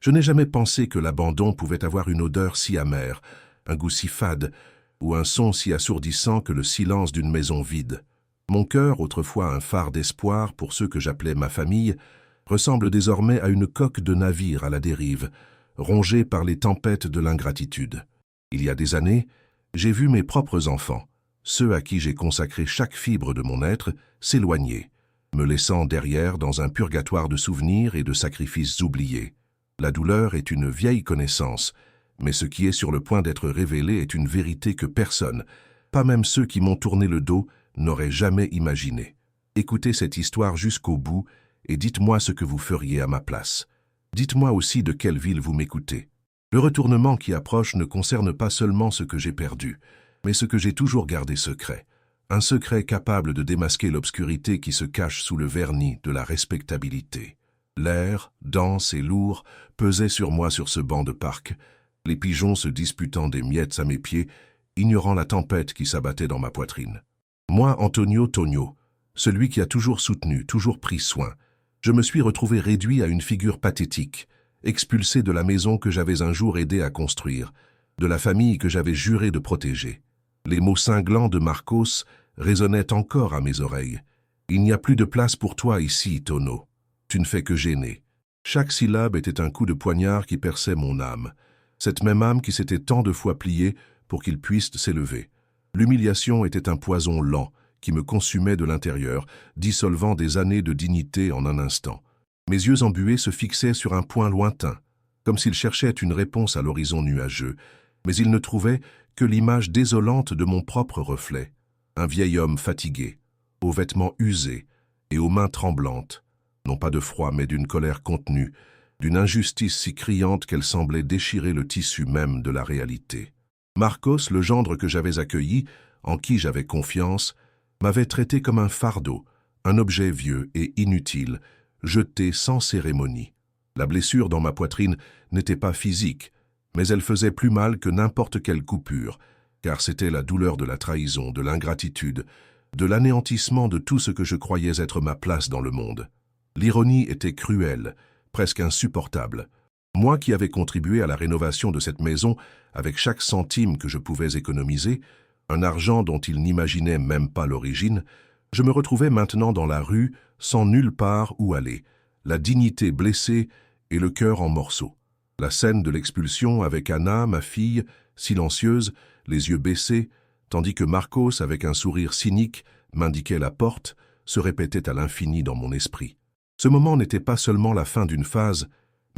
Je n'ai jamais pensé que l'abandon pouvait avoir une odeur si amère, un goût si fade, ou un son si assourdissant que le silence d'une maison vide. Mon cœur, autrefois un phare d'espoir pour ceux que j'appelais ma famille, ressemble désormais à une coque de navire à la dérive, rongée par les tempêtes de l'ingratitude. Il y a des années, j'ai vu mes propres enfants, ceux à qui j'ai consacré chaque fibre de mon être, s'éloigner, me laissant derrière dans un purgatoire de souvenirs et de sacrifices oubliés. La douleur est une vieille connaissance, mais ce qui est sur le point d'être révélé est une vérité que personne, pas même ceux qui m'ont tourné le dos, n'auraient jamais imaginée. Écoutez cette histoire jusqu'au bout et dites-moi ce que vous feriez à ma place. Dites-moi aussi de quelle ville vous m'écoutez. Le retournement qui approche ne concerne pas seulement ce que j'ai perdu, mais ce que j'ai toujours gardé secret. Un secret capable de démasquer l'obscurité qui se cache sous le vernis de la respectabilité. L'air, dense et lourd, pesait sur moi sur ce banc de parc, les pigeons se disputant des miettes à mes pieds, ignorant la tempête qui s'abattait dans ma poitrine. Moi, Antonio Tonio, celui qui a toujours soutenu, toujours pris soin, je me suis retrouvé réduit à une figure pathétique, expulsé de la maison que j'avais un jour aidé à construire, de la famille que j'avais juré de protéger. Les mots cinglants de Marcos résonnaient encore à mes oreilles. « Il n'y a plus de place pour toi ici, Tono. Tu ne fais que gêner. » Chaque syllabe était un coup de poignard qui perçait mon âme, cette même âme qui s'était tant de fois pliée pour qu'il puisse s'élever. L'humiliation était un poison lent qui me consumait de l'intérieur, dissolvant des années de dignité en un instant. Mes yeux embués se fixaient sur un point lointain, comme s'ils cherchaient une réponse à l'horizon nuageux, mais ils ne trouvaient que l'image désolante de mon propre reflet, un vieil homme fatigué, aux vêtements usés et aux mains tremblantes, non pas de froid mais d'une colère contenue, d'une injustice si criante qu'elle semblait déchirer le tissu même de la réalité. Marcos, le gendre que j'avais accueilli, en qui j'avais confiance, m'avait traité comme un fardeau, un objet vieux et inutile, jeté sans cérémonie. La blessure dans ma poitrine n'était pas physique, mais elle faisait plus mal que n'importe quelle coupure, car c'était la douleur de la trahison, de l'ingratitude, de l'anéantissement de tout ce que je croyais être ma place dans le monde. L'ironie était cruelle, presque insupportable. Moi qui avais contribué à la rénovation de cette maison avec chaque centime que je pouvais économiser, un argent dont ils n'imaginaient même pas l'origine, je me retrouvais maintenant dans la rue, sans nulle part où aller, la dignité blessée et le cœur en morceaux. La scène de l'expulsion avec Anna, ma fille, silencieuse, les yeux baissés, tandis que Marcos, avec un sourire cynique, m'indiquait la porte, se répétait à l'infini dans mon esprit. Ce moment n'était pas seulement la fin d'une phase,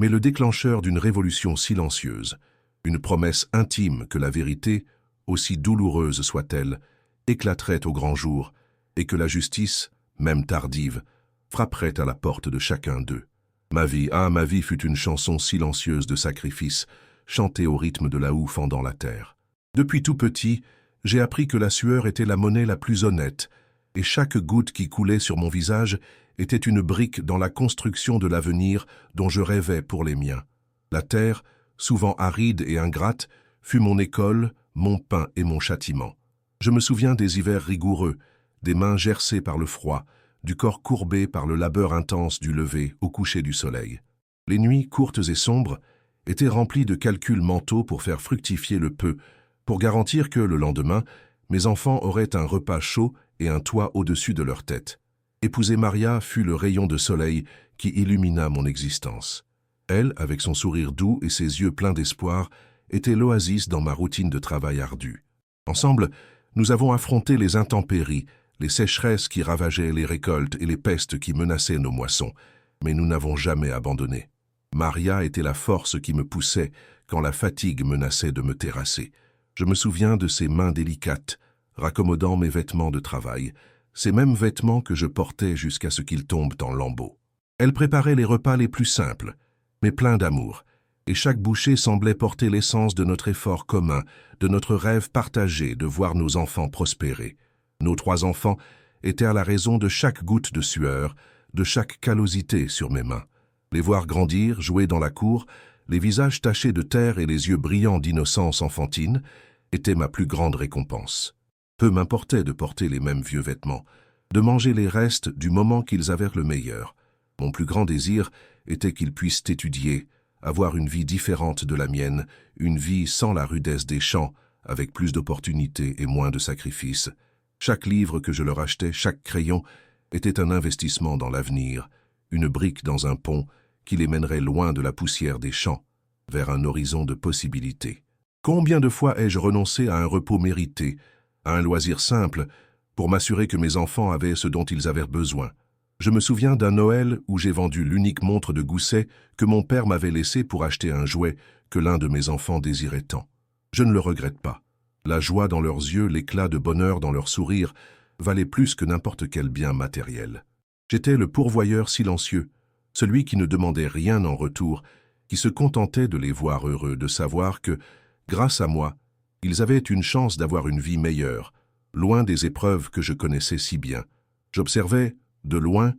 mais le déclencheur d'une révolution silencieuse, une promesse intime que la vérité, aussi douloureuse soit-elle, éclaterait au grand jour, et que la justice, même tardive, frapperait à la porte de chacun d'eux. Ma vie fut une chanson silencieuse de sacrifice, chantée au rythme de la houe fendant la terre. Depuis tout petit, j'ai appris que la sueur était la monnaie la plus honnête, et chaque goutte qui coulait sur mon visage était une brique dans la construction de l'avenir dont je rêvais pour les miens. La terre, souvent aride et ingrate, fut mon école, mon pain et mon châtiment. Je me souviens des hivers rigoureux, des mains gercées par le froid, du corps courbé par le labeur intense du lever au coucher du soleil. Les nuits, courtes et sombres, étaient remplies de calculs mentaux pour faire fructifier le peu, pour garantir que, le lendemain, mes enfants auraient un repas chaud et un toit au-dessus de leur tête. Épouser Maria fut le rayon de soleil qui illumina mon existence. Elle, avec son sourire doux et ses yeux pleins d'espoir, était l'oasis dans ma routine de travail ardu. Ensemble, nous avons affronté les intempéries, les sécheresses qui ravageaient les récoltes et les pestes qui menaçaient nos moissons, mais nous n'avons jamais abandonné. Maria était la force qui me poussait quand la fatigue menaçait de me terrasser. Je me souviens de ses mains délicates, raccommodant mes vêtements de travail, ces mêmes vêtements que je portais jusqu'à ce qu'ils tombent en lambeaux. Elle préparait les repas les plus simples, mais pleins d'amour, et chaque bouchée semblait porter l'essence de notre effort commun, de notre rêve partagé de voir nos enfants prospérer. Nos 3 enfants étaient à la raison de chaque goutte de sueur, de chaque callosité sur mes mains. Les voir grandir, jouer dans la cour, les visages tachés de terre et les yeux brillants d'innocence enfantine, était ma plus grande récompense. Peu m'importait de porter les mêmes vieux vêtements, de manger les restes du moment qu'ils avaient le meilleur. Mon plus grand désir était qu'ils puissent étudier, avoir une vie différente de la mienne, une vie sans la rudesse des champs, avec plus d'opportunités et moins de sacrifices. Chaque livre que je leur achetais, chaque crayon, était un investissement dans l'avenir, une brique dans un pont qui les mènerait loin de la poussière des champs, vers un horizon de possibilités. Combien de fois ai-je renoncé à un repos mérité, à un loisir simple, pour m'assurer que mes enfants avaient ce dont ils avaient besoin. Je me souviens d'un Noël où j'ai vendu l'unique montre de gousset que mon père m'avait laissée pour acheter un jouet que l'un de mes enfants désirait tant. Je ne le regrette pas. La joie dans leurs yeux, l'éclat de bonheur dans leurs sourires, valait plus que n'importe quel bien matériel. J'étais le pourvoyeur silencieux, celui qui ne demandait rien en retour, qui se contentait de les voir heureux, de savoir que, grâce à moi, ils avaient une chance d'avoir une vie meilleure, loin des épreuves que je connaissais si bien. J'observais, de loin,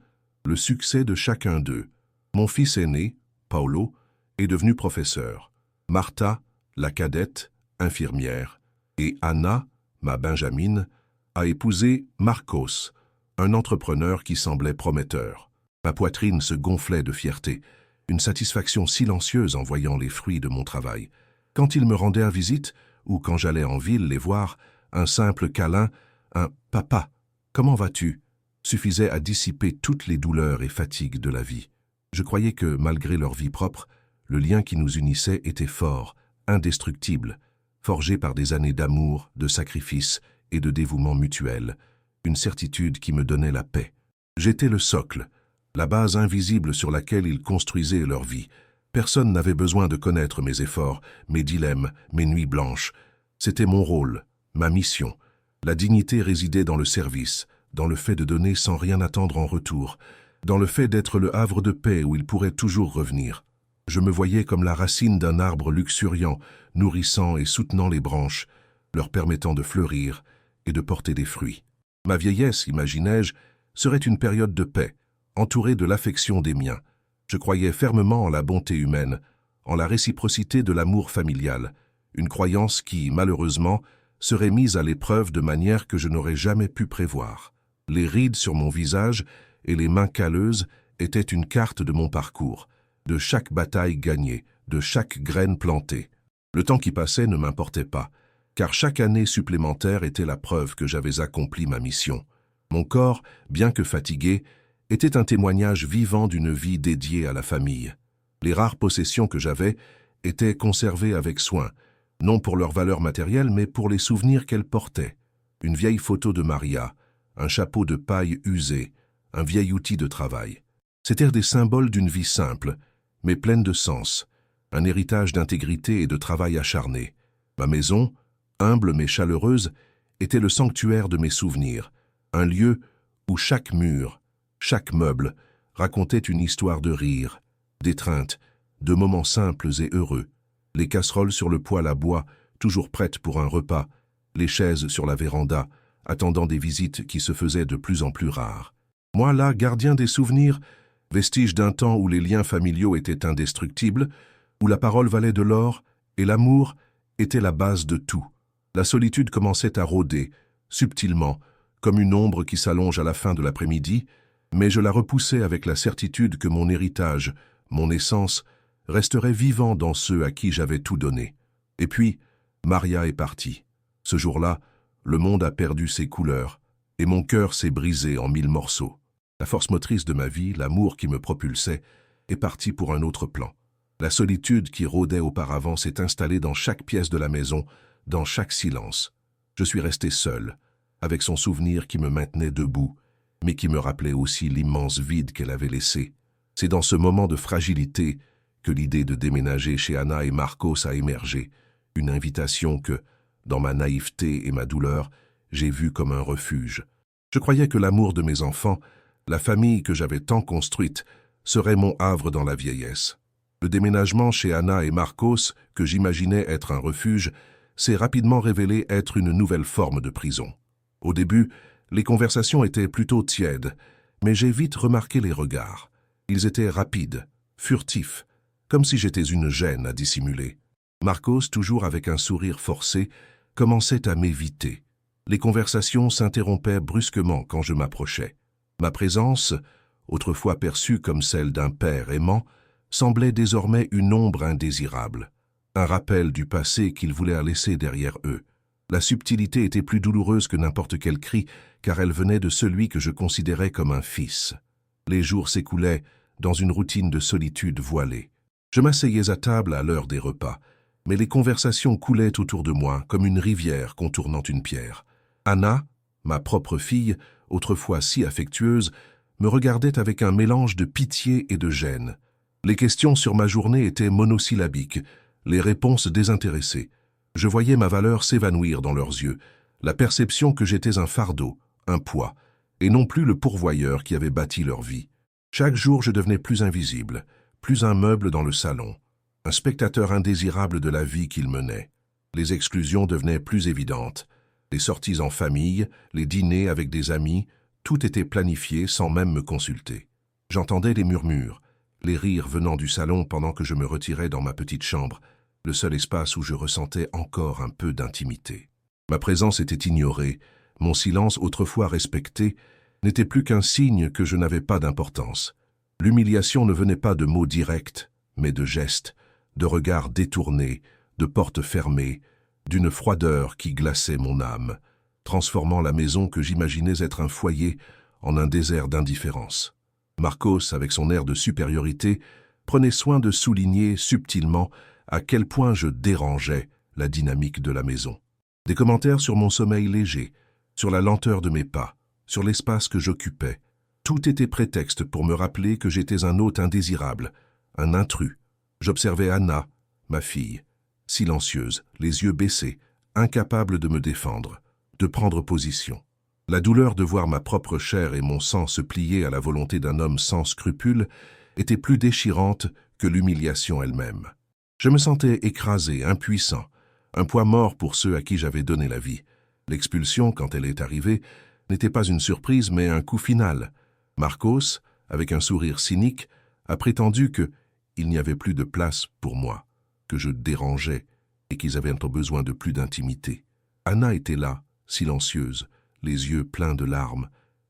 le succès de chacun d'eux. Mon fils aîné, Paolo, est devenu professeur. Martha, la cadette, infirmière. Et Anna, ma Benjamine, a épousé Marcos, un entrepreneur qui semblait prometteur. Ma poitrine se gonflait de fierté, une satisfaction silencieuse en voyant les fruits de mon travail. Quand ils me rendaient visite, ou quand j'allais en ville les voir, un simple câlin, un « Papa, comment vas-tu ?» suffisait à dissiper toutes les douleurs et fatigues de la vie. Je croyais que, malgré leur vie propre, le lien qui nous unissait était fort, indestructible, forgé par des années d'amour, de sacrifice et de dévouement mutuel, une certitude qui me donnait la paix. J'étais le socle, la base invisible sur laquelle ils construisaient leur vie. Personne n'avait besoin de connaître mes efforts, mes dilemmes, mes nuits blanches. C'était mon rôle, ma mission. La dignité résidait dans le service, dans le fait de donner sans rien attendre en retour, dans le fait d'être le havre de paix où ils pourraient toujours revenir. Je me voyais comme la racine d'un arbre luxuriant, nourrissant et soutenant les branches, leur permettant de fleurir et de porter des fruits. Ma vieillesse, imaginais-je, serait une période de paix, entourée de l'affection des miens. Je croyais fermement en la bonté humaine, en la réciprocité de l'amour familial, une croyance qui, malheureusement, serait mise à l'épreuve de manière que je n'aurais jamais pu prévoir. Les rides sur mon visage et les mains calleuses étaient une carte de mon parcours, de chaque bataille gagnée, de chaque graine plantée. Le temps qui passait ne m'importait pas, car chaque année supplémentaire était la preuve que j'avais accompli ma mission. Mon corps, bien que fatigué, était un témoignage vivant d'une vie dédiée à la famille. Les rares possessions que j'avais étaient conservées avec soin, non pour leur valeur matérielle, mais pour les souvenirs qu'elles portaient. Une vieille photo de Maria, un chapeau de paille usé, un vieil outil de travail. C'étaient des symboles d'une vie simple, mais pleine de sens, un héritage d'intégrité et de travail acharné. Ma maison, humble mais chaleureuse, était le sanctuaire de mes souvenirs, un lieu où chaque mur, chaque meuble racontait une histoire de rire, d'étreinte, de moments simples et heureux. Les casseroles sur le poêle à bois, toujours prêtes pour un repas, les chaises sur la véranda, attendant des visites qui se faisaient de plus en plus rares. Moi là, gardien des souvenirs, vestige d'un temps où les liens familiaux étaient indestructibles, où la parole valait de l'or et l'amour était la base de tout. La solitude commençait à rôder, subtilement, comme une ombre qui s'allonge à la fin de l'après-midi, mais je la repoussais avec la certitude que mon héritage, mon essence, resterait vivant dans ceux à qui j'avais tout donné. Et puis, Maria est partie. Ce jour-là, le monde a perdu ses couleurs, et mon cœur s'est brisé en 1000 morceaux. La force motrice de ma vie, l'amour qui me propulsait, est parti pour un autre plan. La solitude qui rôdait auparavant s'est installée dans chaque pièce de la maison, dans chaque silence. Je suis resté seul, avec son souvenir qui me maintenait debout, mais qui me rappelait aussi l'immense vide qu'elle avait laissé. C'est dans ce moment de fragilité que l'idée de déménager chez Anna et Marcos a émergé, une invitation que, dans ma naïveté et ma douleur, j'ai vue comme un refuge. Je croyais que l'amour de mes enfants, la famille que j'avais tant construite, serait mon havre dans la vieillesse. Le déménagement chez Anna et Marcos, que j'imaginais être un refuge, s'est rapidement révélé être une nouvelle forme de prison. Au début, les conversations étaient plutôt tièdes, mais j'ai vite remarqué les regards. Ils étaient rapides, furtifs, comme si j'étais une gêne à dissimuler. Marcos, toujours avec un sourire forcé, commençait à m'éviter. Les conversations s'interrompaient brusquement quand je m'approchais. Ma présence, autrefois perçue comme celle d'un père aimant, semblait désormais une ombre indésirable, un rappel du passé qu'ils voulaient laisser derrière eux. La subtilité était plus douloureuse que n'importe quel cri, car elle venait de celui que je considérais comme un fils. Les jours s'écoulaient dans une routine de solitude voilée. Je m'asseyais à table à l'heure des repas, mais les conversations coulaient autour de moi comme une rivière contournant une pierre. Anna, ma propre fille, autrefois si affectueuse, me regardait avec un mélange de pitié et de gêne. Les questions sur ma journée étaient monosyllabiques, les réponses désintéressées. Je voyais ma valeur s'évanouir dans leurs yeux, la perception que j'étais un fardeau, un poids, et non plus le pourvoyeur qui avait bâti leur vie. Chaque jour, je devenais plus invisible, plus un meuble dans le salon, un spectateur indésirable de la vie qu'ils menaient. Les exclusions devenaient plus évidentes. Les sorties en famille, les dîners avec des amis, tout était planifié sans même me consulter. J'entendais les murmures, les rires venant du salon pendant que je me retirais dans ma petite chambre, le seul espace où je ressentais encore un peu d'intimité. Ma présence était ignorée, mon silence autrefois respecté n'était plus qu'un signe que je n'avais pas d'importance. L'humiliation ne venait pas de mots directs, mais de gestes, de regards détournés, de portes fermées, d'une froideur qui glaçait mon âme, transformant la maison que j'imaginais être un foyer en un désert d'indifférence. Marcos, avec son air de supériorité, prenait soin de souligner subtilement à quel point je dérangeais la dynamique de la maison. Des commentaires sur mon sommeil léger, sur la lenteur de mes pas, sur l'espace que j'occupais. Tout était prétexte pour me rappeler que j'étais un hôte indésirable, un intrus. J'observais Anna, ma fille, silencieuse, les yeux baissés, incapable de me défendre, de prendre position. La douleur de voir ma propre chair et mon sang se plier à la volonté d'un homme sans scrupules était plus déchirante que l'humiliation elle-même. Je me sentais écrasé, impuissant, un poids mort pour ceux à qui j'avais donné la vie. L'expulsion, quand elle est arrivée, n'était pas une surprise mais un coup final. Marcos, avec un sourire cynique, a prétendu qu'il n'y avait plus de place pour moi, que je dérangeais et qu'ils avaient besoin de plus d'intimité. Anna était là, silencieuse, les yeux pleins de larmes,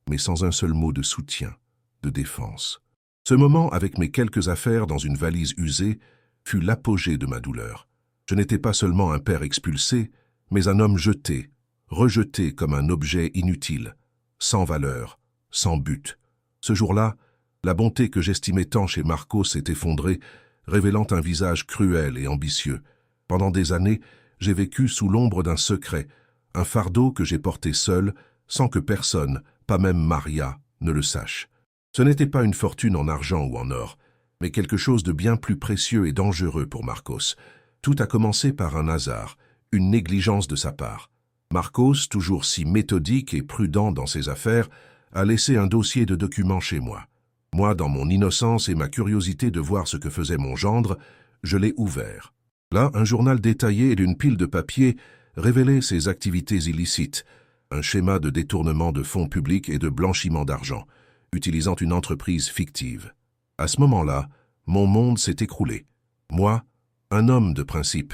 mais sans un seul mot de soutien, de défense. Ce moment, avec mes quelques affaires dans une valise usée, fut l'apogée de ma douleur. Je n'étais pas seulement un père expulsé, mais un homme jeté, rejeté comme un objet inutile, sans valeur, sans but. Ce jour-là, la bonté que j'estimais tant chez Marcos s'est effondrée, révélant un visage cruel et ambitieux. Pendant des années, j'ai vécu sous l'ombre d'un secret, un fardeau que j'ai porté seul, sans que personne, pas même Maria, ne le sache. Ce n'était pas une fortune en argent ou en or, mais quelque chose de bien plus précieux et dangereux pour Marcos. Tout a commencé par un hasard, une négligence de sa part. Marcos, toujours si méthodique et prudent dans ses affaires, a laissé un dossier de documents chez moi. Moi, dans mon innocence et ma curiosité de voir ce que faisait mon gendre, je l'ai ouvert. Là, un journal détaillé et d'une pile de papier révélait ses activités illicites, un schéma de détournement de fonds publics et de blanchiment d'argent, utilisant une entreprise fictive. À ce moment-là, mon monde s'est écroulé. Moi, un homme de principe,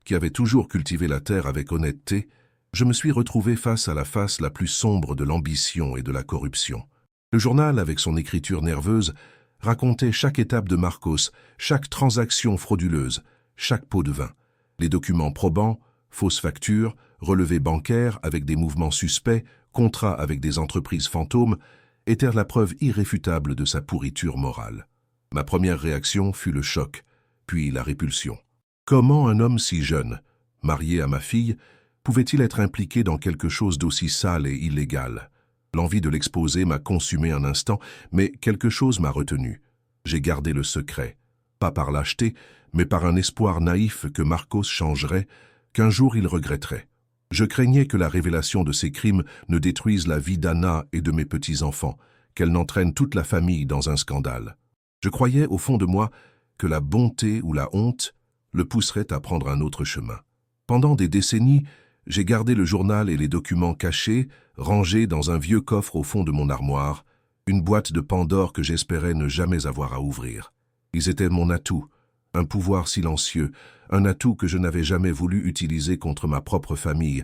qui avait toujours cultivé la terre avec honnêteté, je me suis retrouvé face à la face la plus sombre de l'ambition et de la corruption. Le journal, avec son écriture nerveuse, racontait chaque étape de Marcos, chaque transaction frauduleuse, chaque pot de vin. Les documents probants, fausses factures, relevés bancaires avec des mouvements suspects, contrats avec des entreprises fantômes, étaient la preuve irréfutable de sa pourriture morale. Ma première réaction fut le choc, puis la répulsion. Comment un homme si jeune, marié à ma fille, pouvait-il être impliqué dans quelque chose d'aussi sale et illégal? L'envie de l'exposer m'a consumé un instant, mais quelque chose m'a retenu. J'ai gardé le secret, pas par lâcheté, mais par un espoir naïf que Marcos changerait, qu'un jour il regretterait. Je craignais que la révélation de ces crimes ne détruise la vie d'Anna et de mes petits-enfants, qu'elle n'entraîne toute la famille dans un scandale. Je croyais, au fond de moi, que la bonté ou la honte le pousserait à prendre un autre chemin. Pendant des décennies, j'ai gardé le journal et les documents cachés, rangés dans un vieux coffre au fond de mon armoire, une boîte de Pandore que j'espérais ne jamais avoir à ouvrir. Ils étaient mon atout, un pouvoir silencieux, un atout que je n'avais jamais voulu utiliser contre ma propre famille,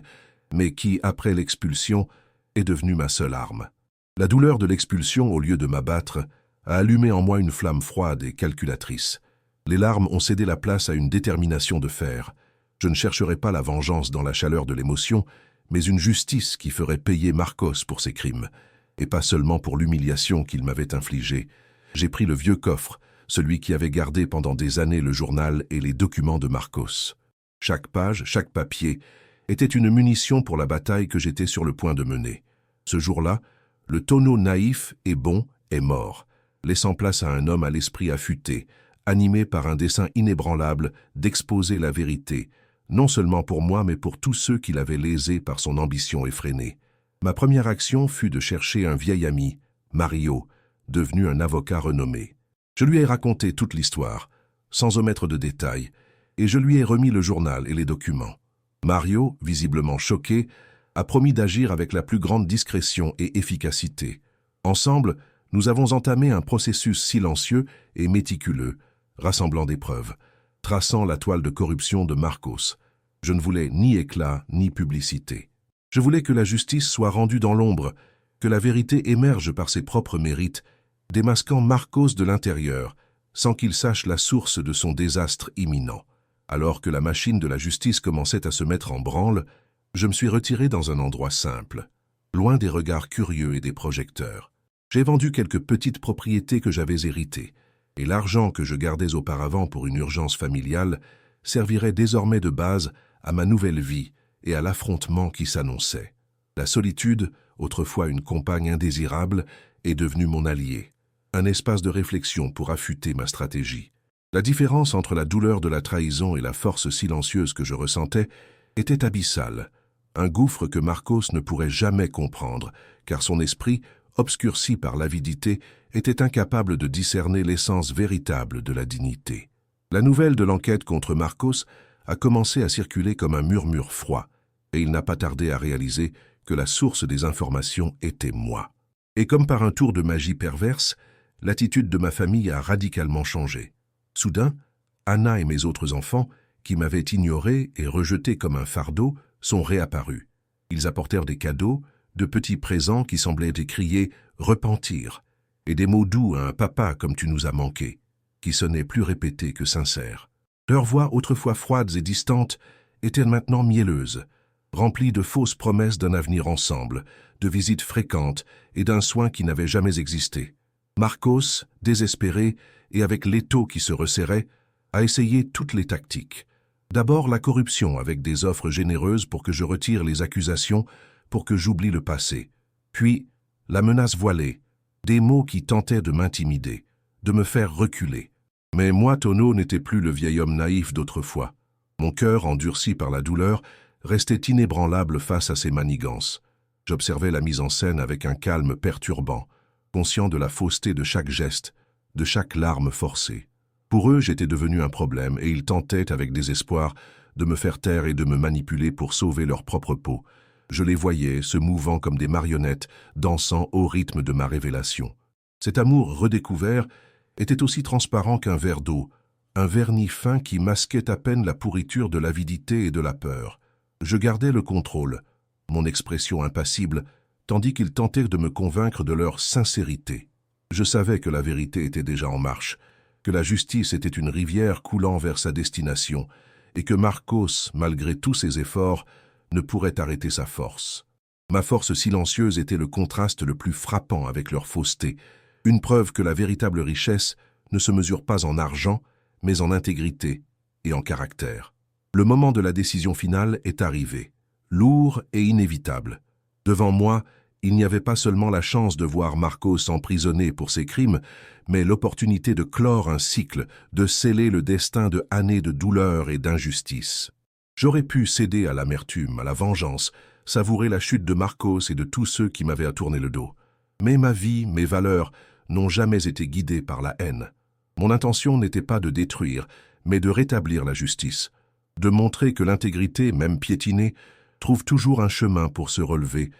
mais qui, après l'expulsion, est devenu ma seule arme. La douleur de l'expulsion, au lieu de m'abattre, a allumé en moi une flamme froide et calculatrice. Les larmes ont cédé la place à une détermination de fer. Je ne chercherai pas la vengeance dans la chaleur de l'émotion, mais une justice qui ferait payer Marcos pour ses crimes, et pas seulement pour l'humiliation qu'il m'avait infligée. J'ai pris le vieux coffre, celui qui avait gardé pendant des années le journal et les documents de Marcos. Chaque page, chaque papier, était une munition pour la bataille que j'étais sur le point de mener. Ce jour-là, le tonneau naïf et bon est mort, laissant place à un homme à l'esprit affûté, animé par un dessein inébranlable d'exposer la vérité, non seulement pour moi mais pour tous ceux qui l'avaient lésé par son ambition effrénée. Ma première action fut de chercher un vieil ami, Mario, devenu un avocat renommé. Je lui ai raconté toute l'histoire, sans omettre de détails, et je lui ai remis le journal et les documents. Mario, visiblement choqué, a promis d'agir avec la plus grande discrétion et efficacité. Ensemble, nous avons entamé un processus silencieux et méticuleux, rassemblant des preuves, traçant la toile de corruption de Marcos. Je ne voulais ni éclat ni publicité. Je voulais que la justice soit rendue dans l'ombre, que la vérité émerge par ses propres mérites, démasquant Marcos de l'intérieur, sans qu'il sache la source de son désastre imminent. Alors que la machine de la justice commençait à se mettre en branle, je me suis retiré dans un endroit simple, loin des regards curieux et des projecteurs. J'ai vendu quelques petites propriétés que j'avais héritées, et l'argent que je gardais auparavant pour une urgence familiale servirait désormais de base à ma nouvelle vie et à l'affrontement qui s'annonçait. La solitude, autrefois une compagne indésirable, est devenue mon allié, un espace de réflexion pour affûter ma stratégie. La différence entre la douleur de la trahison et la force silencieuse que je ressentais était abyssale, un gouffre que Marcos ne pourrait jamais comprendre, car son esprit, obscurci par l'avidité, était incapable de discerner l'essence véritable de la dignité. La nouvelle de l'enquête contre Marcos a commencé à circuler comme un murmure froid, et il n'a pas tardé à réaliser que la source des informations était moi. Et comme par un tour de magie perverse, l'attitude de ma famille a radicalement changé. Soudain, Anna et mes autres enfants, qui m'avaient ignoré et rejeté comme un fardeau, sont réapparus. Ils apportèrent des cadeaux, de petits présents qui semblaient décrier « repentir » et des mots doux à un papa comme tu nous as manqué, qui sonnaient plus répétés que sincères. Leurs voix, autrefois froides et distantes, étaient maintenant mielleuses, remplies de fausses promesses d'un avenir ensemble, de visites fréquentes et d'un soin qui n'avait jamais existé. Marcos, désespéré et avec l'étau qui se resserrait, a essayé toutes les tactiques. D'abord la corruption avec des offres généreuses pour que je retire les accusations, pour que j'oublie le passé. Puis la menace voilée, des mots qui tentaient de m'intimider, de me faire reculer. Mais moi, Tonneau, n'étais plus le vieil homme naïf d'autrefois. Mon cœur, endurci par la douleur, restait inébranlable face à ces manigances. J'observais la mise en scène avec un calme perturbant, conscient de la fausseté de chaque geste, de chaque larme forcée. Pour eux, j'étais devenu un problème et ils tentaient, avec désespoir, de me faire taire et de me manipuler pour sauver leur propre peau. Je les voyais, se mouvant comme des marionnettes, dansant au rythme de ma révélation. Cet amour redécouvert était aussi transparent qu'un verre d'eau, un vernis fin qui masquait à peine la pourriture de l'avidité et de la peur. Je gardais le contrôle, mon expression impassible, tandis qu'ils tentaient de me convaincre de leur sincérité. Je savais que la vérité était déjà en marche, que la justice était une rivière coulant vers sa destination, et que Marcos, malgré tous ses efforts, ne pourrait arrêter sa force. Ma force silencieuse était le contraste le plus frappant avec leur fausseté, une preuve que la véritable richesse ne se mesure pas en argent, mais en intégrité et en caractère. Le moment de la décision finale est arrivé, lourd et inévitable. Devant moi, il n'y avait pas seulement la chance de voir Marcos emprisonné pour ses crimes, mais l'opportunité de clore un cycle, de sceller le destin de années de douleur et d'injustice. J'aurais pu céder à l'amertume, à la vengeance, savourer la chute de Marcos et de tous ceux qui m'avaient tourné le dos. Mais ma vie, mes valeurs, n'ont jamais été guidées par la haine. Mon intention n'était pas de détruire, mais de rétablir la justice, de montrer que l'intégrité, même piétinée, trouve toujours un chemin pour se relever,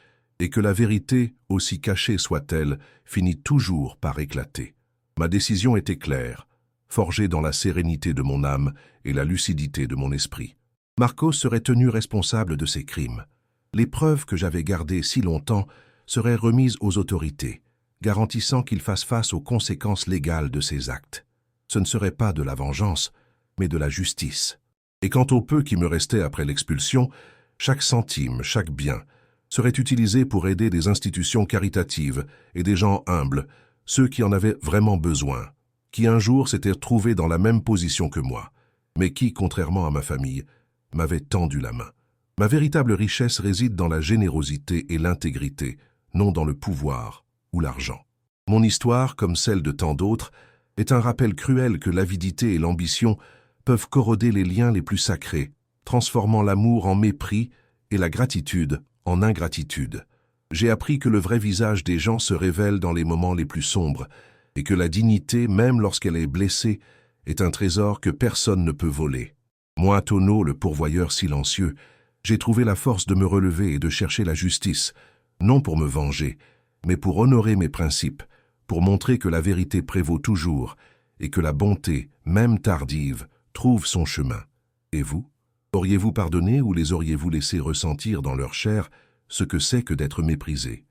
et que la vérité, aussi cachée soit-elle, finit toujours par éclater. Ma décision était claire, forgée dans la sérénité de mon âme et la lucidité de mon esprit. Marcos serait tenu responsable de ses crimes. Les preuves que j'avais gardées si longtemps seraient remises aux autorités, garantissant qu'il fasse face aux conséquences légales de ses actes. ce ne serait pas de la vengeance, mais de la justice. Et quant au peu qui me restait après l'expulsion, chaque centime, chaque bien, serait utilisé pour aider des institutions caritatives et des gens humbles, ceux qui en avaient vraiment besoin, qui un jour s'étaient trouvés dans la même position que moi, mais qui, contrairement à ma famille, m'avaient tendu la main. Ma véritable richesse réside dans la générosité et l'intégrité, non dans le pouvoir ou l'argent. Mon histoire, comme celle de tant d'autres, est un rappel cruel que l'avidité et l'ambition peuvent corroder les liens les plus sacrés, transformant l'amour en mépris et la gratitude en ingratitude. J'ai appris que le vrai visage des gens se révèle dans les moments les plus sombres et que la dignité, même lorsqu'elle est blessée, est un trésor que personne ne peut voler. Moi, Tonneau, le pourvoyeur silencieux, j'ai trouvé la force de me relever et de chercher la justice, non pour me venger, mais pour honorer mes principes, pour montrer que la vérité prévaut toujours et que la bonté, même tardive, trouve son chemin. Et vous? Auriez-vous pardonné ou les auriez-vous laissés ressentir dans leur chair ce que c'est que d'être méprisé?